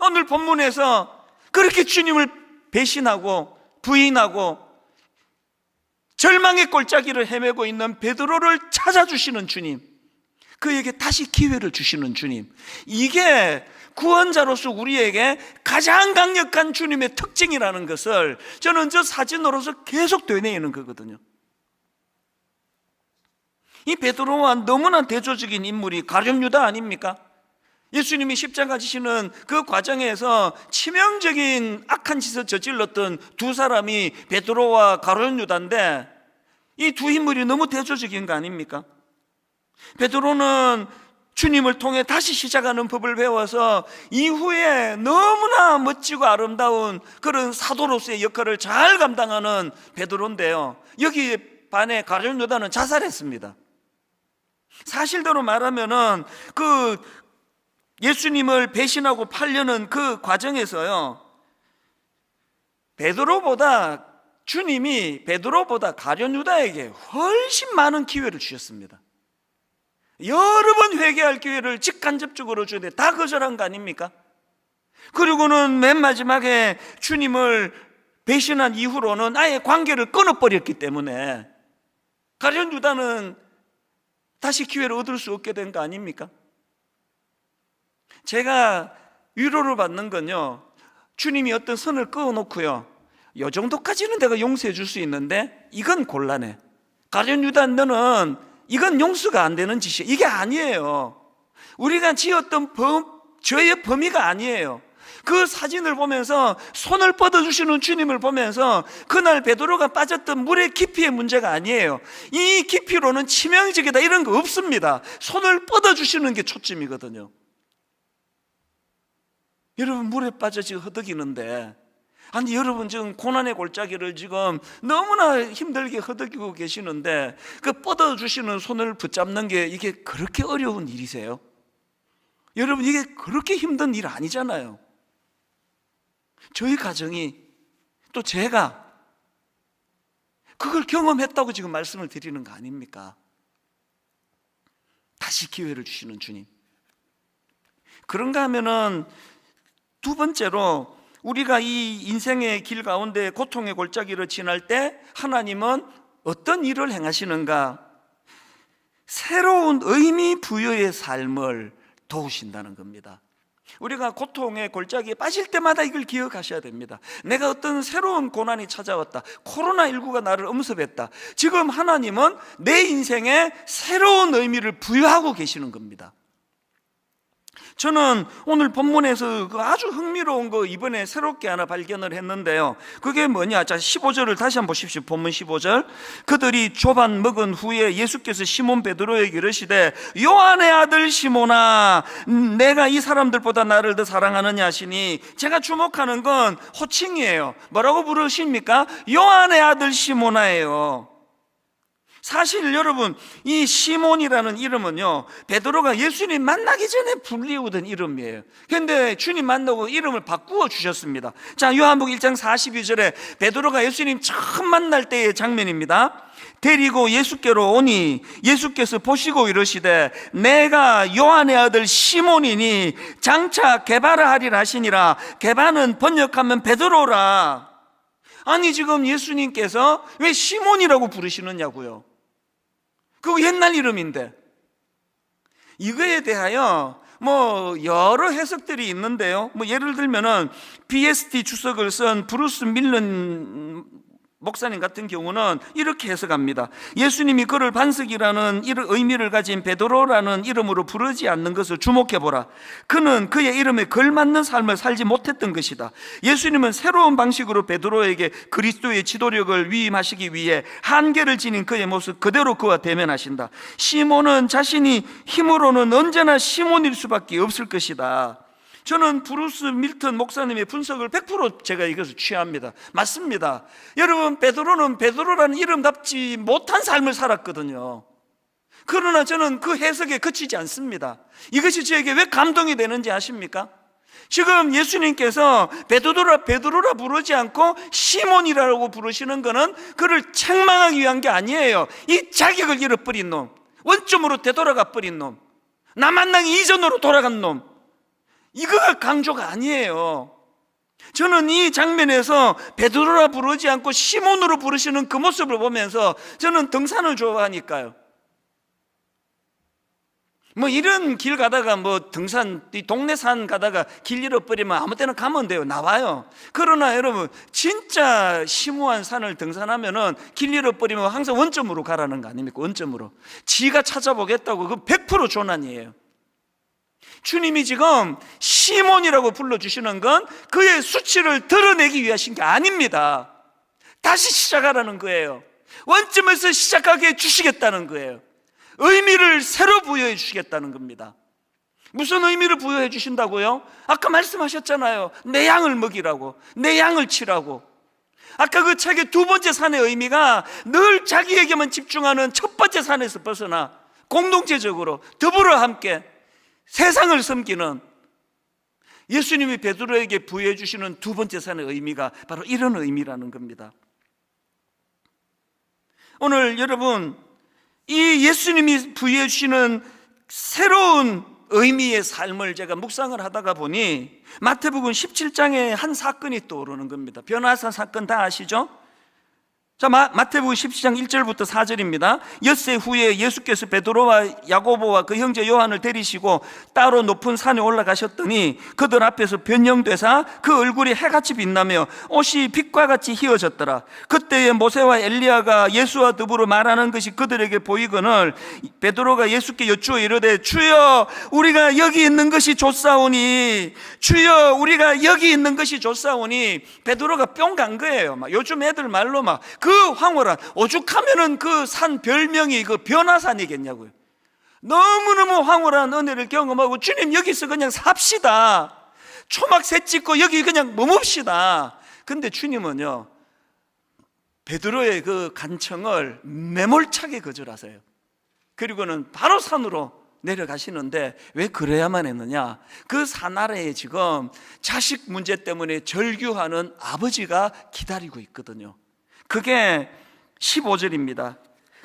오늘 본문에서 그렇게 주님을 배신하고 부인하고 절망의 골짜기를 헤매고 있는 베드로를 찾아주시는 주님, 그에게 다시 기회를 주시는 주님, 이게 구원자로서 우리에게 가장 강력한 주님의 특징이라는 것을 저는 저 사진으로서 계속 되뇌이는 거거든요. 이 베드로와 너무나 대조적인 인물이 가룟 유다 아닙니까? 예수님이 십자가 지시는 그 과정에서 치명적인 악한 짓을 저질렀던 두 사람이 베드로와 가룟 유다인데, 이 두 인물이 너무 대조적인 거 아닙니까? 베드로는 주님을 통해 다시 시작하는 법을 배워서 이후에 너무나 멋지고 아름다운 그런 사도로서의 역할을 잘 감당하는 베드로인데요, 여기 반해 가룟 유다는 자살했습니다. 사실대로 말하면은 그 예수님을 배신하고 팔려는 그 과정에서요, 주님이 베드로보다 가룟 유다에게 훨씬 많은 기회를 주셨습니다. 여러 번 회개할 기회를 직간접적으로 주는데 다 거절한 거 아닙니까? 그리고는 맨 마지막에 주님을 배신한 이후로는 아예 관계를 끊어버렸기 때문에 가룟 유다는 다시 기회를 얻을 수 없게 된 거 아닙니까? 제가 위로를 받는 건요, 주님이 어떤 선을 그어놓고요, 이 정도까지는 내가 용서해 줄 수 있는데 이건 곤란해, 가룟 유다 너는 이건 용서가 안 되는 짓이야, 이게 아니에요. 우리가 지었던 죄의 범위가 아니에요. 그 사진을 보면서, 손을 뻗어주시는 주님을 보면서 그날 베드로가 빠졌던 물의 깊이의 문제가 아니에요. 이 깊이로는 치명적이다 이런 거 없습니다. 손을 뻗어주시는 게 초점이거든요. 여러분, 물에 빠져 지금 허덕이는데, 아니 여러분 지금 고난의 골짜기를 지금 너무나 힘들게 허덕이고 계시는데 그 뻗어주시는 손을 붙잡는 게 이게 그렇게 어려운 일이세요? 여러분, 이게 그렇게 힘든 일 아니잖아요. 저희 가정이, 또 제가 그걸 경험했다고 지금 말씀을 드리는 거 아닙니까? 다시 기회를 주시는 주님. 그런가 하면은 두 번째로, 우리가 이 인생의 길 가운데 고통의 골짜기를 지날 때 하나님은 어떤 일을 행하시는가? 새로운 의미 부여의 삶을 도우신다는 겁니다. 우리가 고통의 골짜기에 빠질 때마다 이걸 기억하셔야 됩니다. 내가 어떤 새로운 고난이 찾아왔다, 코로나19가 나를 엄습했다, 지금 하나님은 내 인생에 새로운 의미를 부여하고 계시는 겁니다. 저는 오늘 본문에서 그 아주 흥미로운 거 이번에 새롭게 하나 발견을 했는데요, 그게 뭐냐? 자, 15절을 다시 한번 보십시오. 본문 15절. 그들이 조반 먹은 후에 예수께서 시몬 베드로에게 이르시되 요한의 아들 시몬아, 내가 이 사람들보다 나를 더 사랑하느냐 하시니, 제가 주목하는 건 호칭이에요. 뭐라고 부르십니까? 요한의 아들 시몬아예요. 사실 여러분, 이 시몬이라는 이름은요, 베드로가 예수님 만나기 전에 불리우던 이름이에요. 그런데 주님 만나고 이름을 바꾸어 주셨습니다. 자, 요한복음 1장 42절에 베드로가 예수님 처음 만날 때의 장면입니다. 데리고 예수께로 오니 예수께서 보시고 이르시되 내가 요한의 아들 시몬이니 장차 게바라 하리라 하시니라. 게바는 번역하면 베드로라. 아니, 지금 예수님께서 왜 시몬이라고 부르시느냐고요. 그거 옛날 이름인데. 이거에 대하여 여러 해석들이 있는데요. 예를 들면은 BST 주석을 쓴 브루스 밀런 목사님 같은 경우는 이렇게 해석합니다. 예수님이 그를 반석이라는 의미를 가진 베드로라는 이름으로 부르지 않는 것을 주목해보라. 그는 그의 이름에 걸맞는 삶을 살지 못했던 것이다. 예수님은 새로운 방식으로 베드로에게 그리스도의 지도력을 위임하시기 위해 한계를 지닌 그의 모습 그대로 그와 대면하신다. 시몬은 자신이 힘으로는 언제나 시몬일 수밖에 없을 것이다. 저는 브루스 밀턴 목사님의 분석을 100% 제가 이것을 취합니다. 맞습니다. 여러분, 베드로는 베드로라는 이름답지 못한 삶을 살았거든요. 그러나 저는 그 해석에 그치지 않습니다. 이것이 저에게 왜 감동이 되는지 아십니까? 지금 예수님께서 베드로라 부르지 않고 시몬이라고 부르시는 것은 그를 책망하기 위한 게 아니에요. 이 자격을 잃어버린 놈, 원점으로 되돌아가 버린 놈, 나 만나기 이전으로 돌아간 놈, 이거가 강조가 아니에요. 저는 이 장면에서 베드로라 부르지 않고 시몬으로 부르시는 그 모습을 보면서 저는 등산을 좋아하니까요. 이런 길 가다가 등산, 동네 산 가다가 길 잃어버리면 아무 때나 가면 돼요. 나와요. 그러나 여러분, 진짜 심오한 산을 등산하면은 길 잃어버리면 항상 원점으로 가라는 거 아닙니까? 원점으로. 지가 찾아보겠다고 그 100% 조난이에요. 주님이 지금 시몬이라고 불러주시는 건 그의 수치를 드러내기 위하신 게 아닙니다. 다시 시작하라는 거예요. 원점에서 시작하게 해주시겠다는 거예요. 의미를 새로 부여해 주시겠다는 겁니다. 무슨 의미를 부여해 주신다고요? 아까 말씀하셨잖아요. 내 양을 먹이라고, 내 양을 치라고. 아까 그 책의 두 번째 산의 의미가 늘 자기에게만 집중하는 첫 번째 산에서 벗어나 공동체적으로 더불어 함께 세상을 섬기는, 예수님이 베드로에게 부여해 주시는 두 번째 산의 의미가 바로 이런 의미라는 겁니다. 오늘 여러분, 이 예수님이 부여해 주시는 새로운 의미의 삶을 제가 묵상을 하다가 보니 마태복음 17장에 한 사건이 떠오르는 겁니다. 변화산 사건 다 아시죠? 자, 마태복음 17장 1절부터 4절입니다. 엿새 후에 예수께서 베드로와 야고보와 그 형제 요한을 데리시고 따로 높은 산에 올라가셨더니 그들 앞에서 변형되사 그 얼굴이 해같이 빛나며 옷이 빛과 같이 휘어졌더라. 그때에 모세와 엘리야가 예수와 더불어 말하는 것이 그들에게 보이거늘 베드로가 예수께 여쭈어 이르되 주여 우리가 여기 있는 것이 좋사오니, 주여 우리가 여기 있는 것이 좋사오니. 베드로가 뿅 간 거예요. 요즘 애들 말로 그 황홀한, 오죽하면은 그 산 별명이 그 변화산이겠냐고요. 너무너무 황홀한 은혜를 경험하고 주님 여기서 그냥 삽시다, 초막 새 찍고 여기 그냥 머뭅시다. 근데 주님은요, 베드로의 그 간청을 매몰차게 거절하세요. 그리고는 바로 산으로 내려가시는데 왜 그래야만 했느냐? 그 산 아래에 지금 자식 문제 때문에 절규하는 아버지가 기다리고 있거든요. 그게 15절입니다.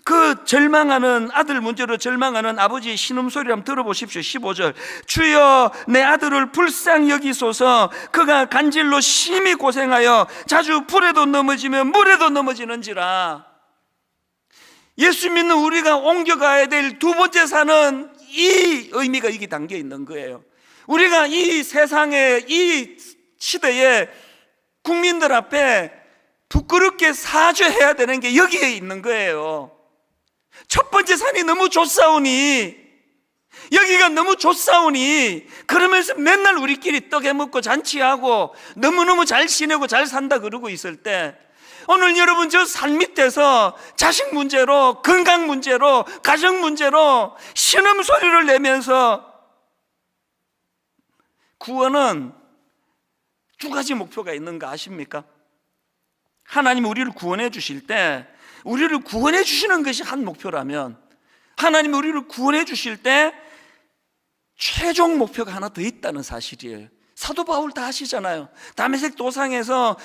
그 절망하는 아들 문제로 절망하는 아버지의 신음소리를 한번 들어보십시오. 15절. 주여 내 아들을 불쌍히 여기소서. 그가 간질로 심히 고생하여 자주 불에도 넘어지며 물에도 넘어지는지라. 예수 믿는 우리가 옮겨가야 될 두 번째 산은 이 의미가 여기 담겨 있는 거예요. 우리가 이 세상에, 이 시대에 국민들 앞에 부끄럽게 사죄해야 되는 게 여기에 있는 거예요. 첫 번째 산이 너무 좋사오니, 여기가 너무 좋사오니, 그러면서 맨날 우리끼리 떡 해먹고 잔치하고 너무너무 잘 지내고 잘 산다 그러고 있을 때, 오늘 여러분 저 산 밑에서 자식 문제로, 건강 문제로, 가정 문제로 신음소리를 내면서, 구원은 두 가지 목표가 있는 거 아십니까? 하나님이 우리를 구원해 주실 때 우리를 구원해 주시는 것이 한 목표라면, 하나님이 우리를 구원해 주실 때 최종 목표가 하나 더 있다는 사실이에요. 사도 바울 다 아시잖아요. 다메섹 도상에서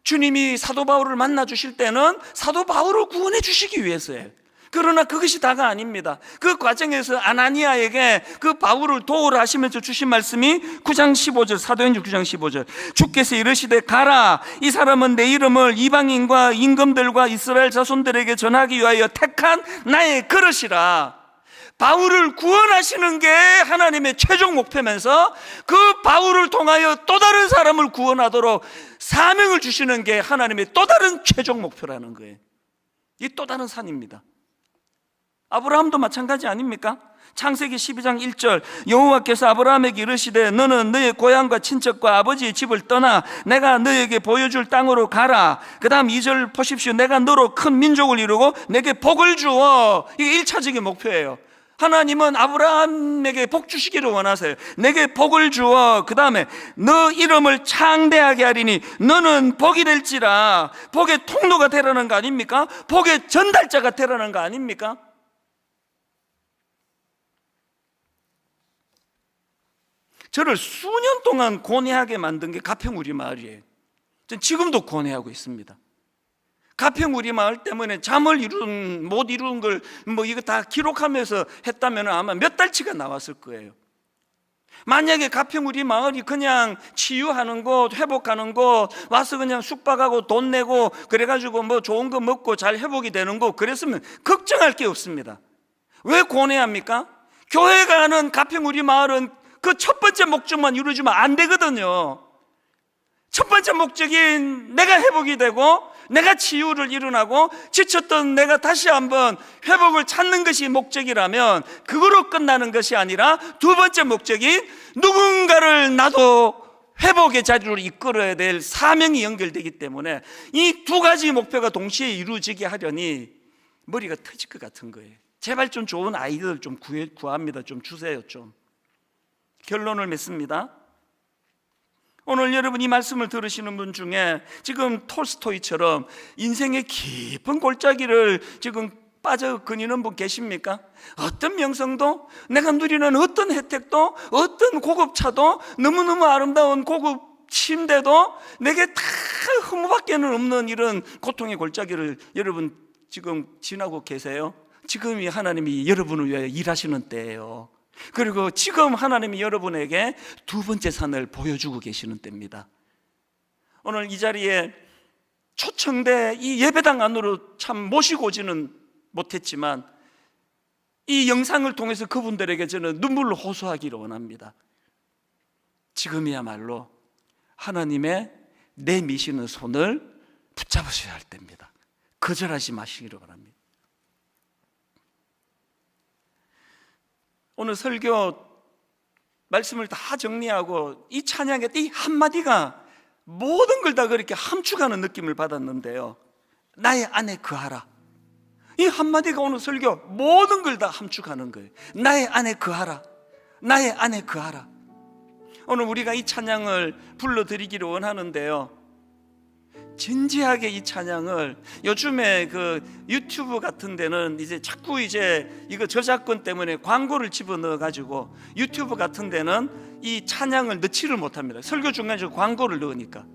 주님이 사도 바울을 만나 주실 때는 사도 바울을 구원해 주시기 위해서예요. 그러나 그것이 다가 아닙니다. 그 과정에서 아나니아에게 그 바울을 도우라 하시면서 주신 말씀이 9장 15절, 사도행전 9장 15절, 주께서 이르시되 가라, 이 사람은 내 이름을 이방인과 임금들과 이스라엘 자손들에게 전하기 위하여 택한 나의 그릇이라. 바울을 구원하시는 게 하나님의 최종 목표면서 그 바울을 통하여 또 다른 사람을 구원하도록 사명을 주시는 게 하나님의 또 다른 최종 목표라는 거예요. 이 또 다른 산입니다. 아브라함도 마찬가지 아닙니까? 창세기 12장 1절, 여호와께서 아브라함에게 이르시되 너는 너의 고향과 친척과 아버지의 집을 떠나 내가 너에게 보여줄 땅으로 가라. 그 다음 2절 보십시오. 내가 너로 큰 민족을 이루고 내게 복을 주어. 이게 1차적인 목표예요. 하나님은 아브라함에게 복 주시기를 원하세요. 내게 복을 주어. 그 다음에 너 이름을 창대하게 하리니 너는 복이 될지라. 복의 통로가 되라는 거 아닙니까? 복의 전달자가 되라는 거 아닙니까? 저를 수년 동안 고뇌하게 만든 게 가평우리마을이에요. 전 지금도 고뇌하고 있습니다. 가평우리마을 때문에 잠을 못 이룬 걸 이거 다 기록하면서 했다면 아마 몇 달치가 나왔을 거예요. 만약에 가평우리마을이 그냥 치유하는 곳, 회복하는 곳, 와서 그냥 숙박하고 돈 내고 그래가지고 좋은 거 먹고 잘 회복이 되는 곳, 그랬으면 걱정할 게 없습니다. 왜 고뇌합니까? 교회가 하는 가평우리마을은 그 첫 번째 목적만 이루어지면 안 되거든요. 첫 번째 목적이 내가 회복이 되고 내가 치유를 일어나고 지쳤던 내가 다시 한번 회복을 찾는 것이 목적이라면 그거로 끝나는 것이 아니라 두 번째 목적이 누군가를 나도 회복의 자리로 이끌어야 될 사명이 연결되기 때문에 이 두 가지 목표가 동시에 이루어지게 하려니 머리가 터질 것 같은 거예요. 제발 좀 좋은 아이디어를 좀 구합니다. 좀 주세요. 좀 결론을 맺습니다. 오늘 여러분 이 말씀을 들으시는 분 중에 지금 톨스토이처럼 인생의 깊은 골짜기를 지금 빠져 거니는 분 계십니까? 어떤 명성도, 내가 누리는 어떤 혜택도, 어떤 고급차도, 너무너무 아름다운 고급 침대도 내게 다 허무밖에는 없는 이런 고통의 골짜기를 여러분 지금 지나고 계세요? 지금이 하나님이 여러분을 위하여 일하시는 때예요. 그리고 지금 하나님이 여러분에게 두 번째 산을 보여주고 계시는 때입니다. 오늘 이 자리에 초청돼 이 예배당 안으로 참 모시고 오지는 못했지만 이 영상을 통해서 그분들에게 저는 눈물로 호소하기를 원합니다. 지금이야말로 하나님의 내미시는 손을 붙잡으셔야 할 때입니다. 거절하지 마시기를 바랍니다. 오늘 설교 말씀을 다 정리하고 이 찬양의 이 한마디가 모든 걸 다 그렇게 함축하는 느낌을 받았는데요. 나의 안에 거하라. 이 한마디가 오늘 설교 모든 걸 다 함축하는 거예요. 나의 안에 거하라. 나의 안에 거하라. 오늘 우리가 이 찬양을 불러드리기를 원하는데요. 진지하게 이 찬양을 요즘에 그 유튜브 같은 데는 이제 자꾸 이거 저작권 때문에 광고를 집어넣어 가지고 유튜브 같은 데는 이 찬양을 넣지를 못합니다. 설교 중간에 광고를 넣으니까.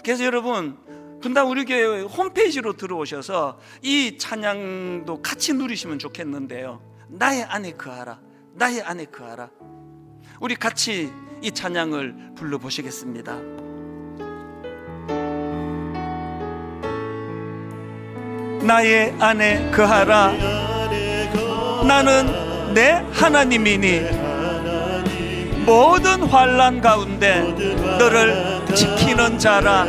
그래서 여러분 분당 우리 교회 홈페이지로 들어오셔서 이 찬양도 같이 누리시면 좋겠는데요. 나의 안에 거하라. 나의 안에 거하라. 우리 같이 이 찬양을 불러보시겠습니다. 나의 안에 거하라. 나는 내 하나님이니 모든 환난 가운데 너를 지키는 자라.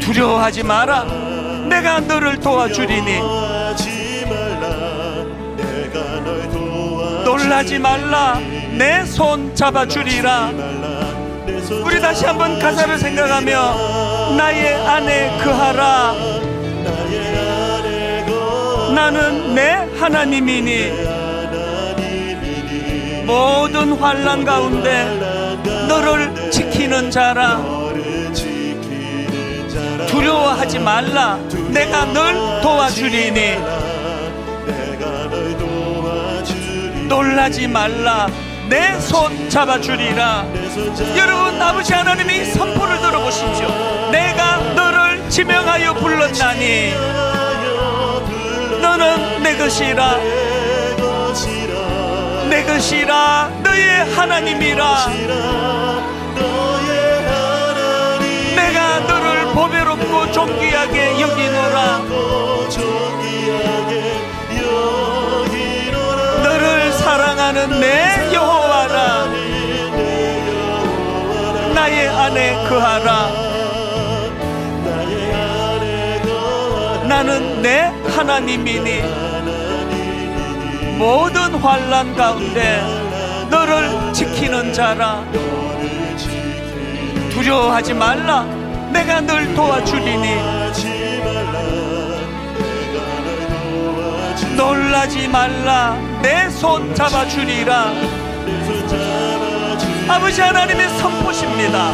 두려워하지 마라. 내가 너를 도와주리니 놀라지 말라. 내 손 잡아주리라. 우리 다시 한번 가사를 생각하며 나의 안에 거하라. 나는 내 하나님이니 모든 환난 가운데 너를 지키는 자라. 두려워하지 말라. 내가 널 도와주리니. 놀라지 말라. 내 손 잡아주리라. 여러분, 아버지 하나님이 선포를 들어보십시오. 내가 너를 지명하여 불렀나니 너는 내 것이라. 내 것이라. 너의 하나님이라. 내가 너를 보배롭고 존귀하게 여기노라. 너를 사랑하는 내 여호와라. 나의 안에 거하라. 나는 내 하나님이니 모든 환난 가운데 너를 지키는 자라. 두려워하지 말라. 내가 널 도와주리니. 놀라지 말라. 내 손 잡아주리라. 아버지 하나님의 선포십니다.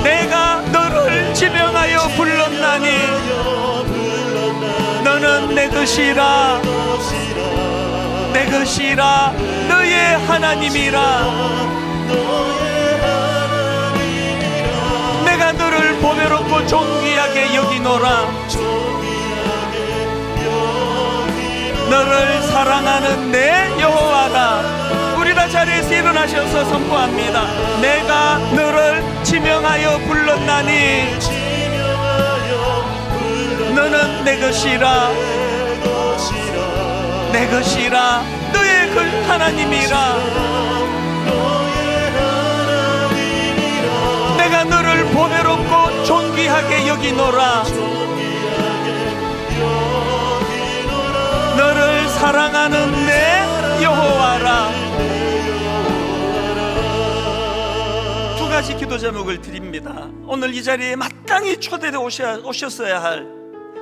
내가 너를 지명하여 불렀나니 너는 내 것이라. 내 것이라. 너의 하나님이라. 내가 너를 보배롭고 존귀하게 여기노라. 너를 사랑하는 내 여호와라. 우리 다 자리에서 일어나셔서 선포합니다. 내가 너를 지명하여 불렀나니 너는 내 것이라. 내 것이라. 너의 그 하나님이라. 내가 너를 보배롭고 존귀하게 여기노라. 너를 사랑하는 내 여호와라. 두 가지 기도 제목을 드립니다. 오늘 이 자리에 마땅히 초대되어 오셨어야 할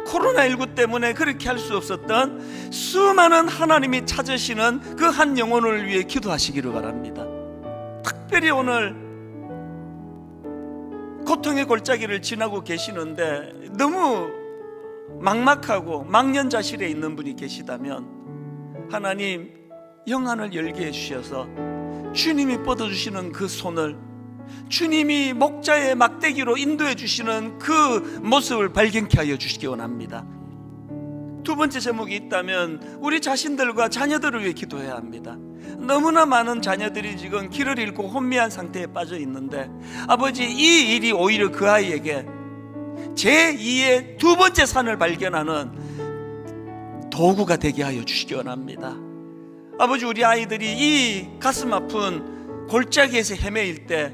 코로나19 때문에 그렇게 할 수 없었던 수많은 하나님이 찾으시는 그 한 영혼을 위해 기도하시기를 바랍니다. 특별히 오늘 고통의 골짜기를 지나고 계시는데 너무 막막하고 망연자실에 있는 분이 계시다면 하나님 영안을 열게 해주셔서 주님이 뻗어주시는 그 손을, 주님이 목자의 막대기로 인도해 주시는 그 모습을 발견케 하여 주시기 원합니다. 두 번째 제목이 있다면 우리 자신들과 자녀들을 위해 기도해야 합니다. 너무나 많은 자녀들이 지금 길을 잃고 혼미한 상태에 빠져 있는데 아버지, 이 일이 오히려 그 아이에게 제2의 두 번째 산을 발견하는 도구가 되게 하여 주시기 원합니다. 아버지, 우리 아이들이 이 가슴 아픈 골짜기에서 헤매일 때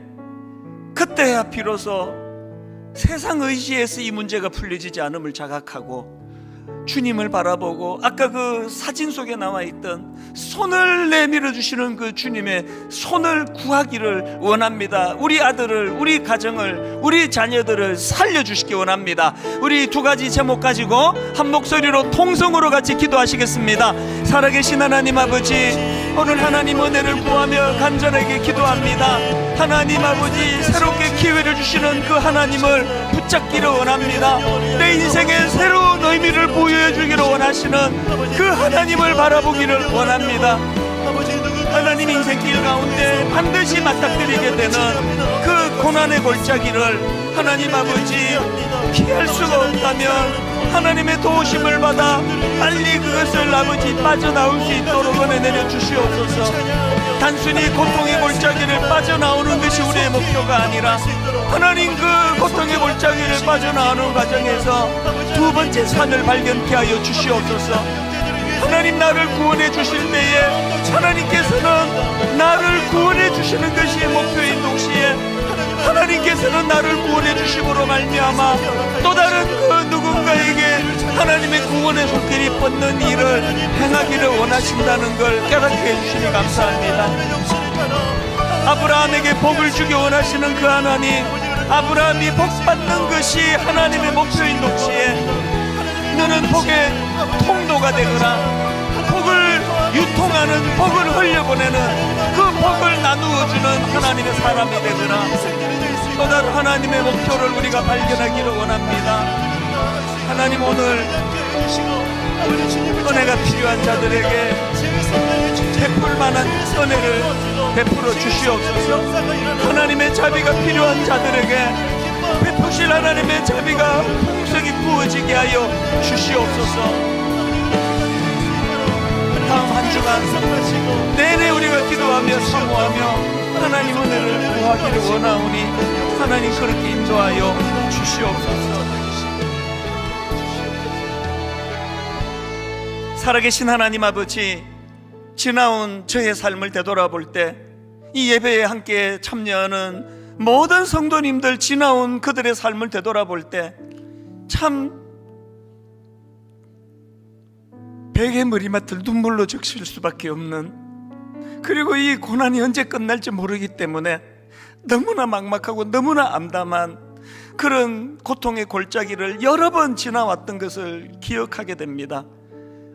그때야 비로소 세상 의지에서 이 문제가 풀려지지 않음을 자각하고 주님을 바라보고 아까 그 사진 속에 나와있던 손을 내밀어 주시는 그 주님의 손을 구하기를 원합니다. 우리 아들을, 우리 가정을, 우리 자녀들을 살려주시기 원합니다. 우리 두 가지 제목 가지고 한 목소리로 통성으로 같이 기도하시겠습니다. 살아계신 하나님 아버지, 오늘 하나님 은혜를 구하며 간절하게 기도합니다. 하나님 아버지, 새롭게 기회를 주시는 그 하나님을 붙잡기를 원합니다. 내 인생에 새로운 의미를 부여해 주기를 원하시는 그 하나님을 바라보기를 원합니다. 하나님, 인생길 가운데 반드시 맞닥뜨리게 되는 그 고난의 골짜기를 하나님 아버지 피할 수가 없다면 하나님의 도우심을 받아 빨리 그것을 아버지 빠져나올 수 있도록 은혜 내려 주시옵소서. 단순히 고통의 골짜기를 빠져나오는 것이 우리의 목표가 아니라 하나님, 그 고통의 골짜기를 빠져나오는 과정에서 두 번째 산을 발견케 하여 주시옵소서. 하나님, 나를 구원해 주실 때에 하나님께서는 나를 구원해 주시는 것이 목표인 동시에 하나님께서는 나를 구원해 주심으로 말미암아 또 다른 그 누군가에게 하나님의 구원의 손길이 뻗는 일을 행하기를 원하신다는 걸 깨닫게 해주시니 감사합니다. 아브라함에게 복을 주기 원하시는 그 하나님, 아브라함이 복 받는 것이 하나님의 목표인 동시에 너는 복의 통로가 되거나 복을 유통하는, 복을 흘려보내는 그 복을 나누어주는 하나님의 사람이 되거나 또 다른 하나님의 목표를 우리가 발견하기를 원합니다. 하나님, 오늘 은혜가 필요한 자들에게 베풀 만한 은혜를 베풀어 주시옵소서. 하나님의 자비가 필요한 자들에게 베푸실 하나님의 자비가 풍성히 부어지게 하여 주시옵소서. 다음 한 주간 내내 우리가 기도하며 사모하며 하나님 은혜를 구하기를 원하오니 하나님 그렇게 인도하여 주시옵소서. 살아계신 하나님 아버지, 지나온 저의 삶을 되돌아볼 때 이 예배에 함께 참여하는 모든 성도님들 지나온 그들의 삶을 되돌아볼 때 참 베개 머리맡을 눈물로 적실 수밖에 없는, 그리고 이 고난이 언제 끝날지 모르기 때문에 너무나 막막하고 너무나 암담한 그런 고통의 골짜기를 여러 번 지나왔던 것을 기억하게 됩니다.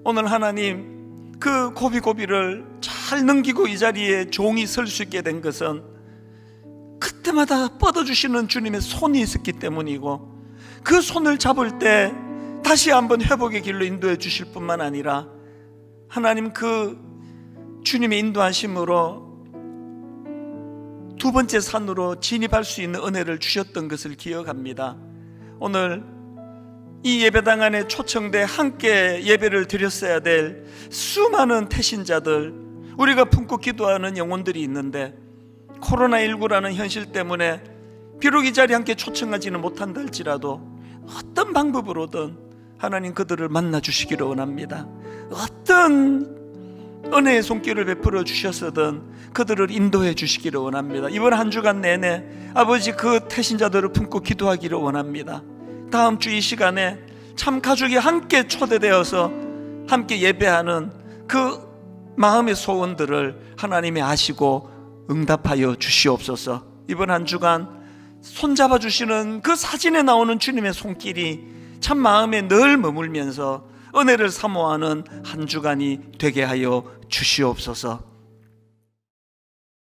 오늘 하나님, 그 고비고비를 잘 넘기고 이 자리에 종이 설 수 있게 된 것은 그때마다 뻗어주시는 주님의 손이 있었기 때문이고, 그 손을 잡을 때 다시 한번 회복의 길로 인도해 주실 뿐만 아니라 하나님 그 주님의 인도하심으로 두 번째 산으로 진입할 수 있는 은혜를 주셨던 것을 기억합니다. 오늘 이 예배당 안에 초청돼 함께 예배를 드렸어야 될 수많은 태신자들, 우리가 품고 기도하는 영혼들이 있는데 코로나19라는 현실 때문에 비록 이 자리에 함께 초청하지는 못한다 할지라도 어떤 방법으로든 하나님 그들을 만나 주시기를 원합니다. 어떤 은혜의 손길을 베풀어 주셔서든 그들을 인도해 주시기를 원합니다. 이번 한 주간 내내 아버지 그 태신자들을 품고 기도하기를 원합니다. 다음 주 이 시간에 참 가족이 함께 초대되어서 함께 예배하는 그 마음의 소원들을 하나님이 아시고 응답하여 주시옵소서. 이번 한 주간 손잡아 주시는 그 사진에 나오는 주님의 손길이 참 마음에 늘 머물면서 은혜를 사모하는 한 주간이 되게 하여 주시옵소서.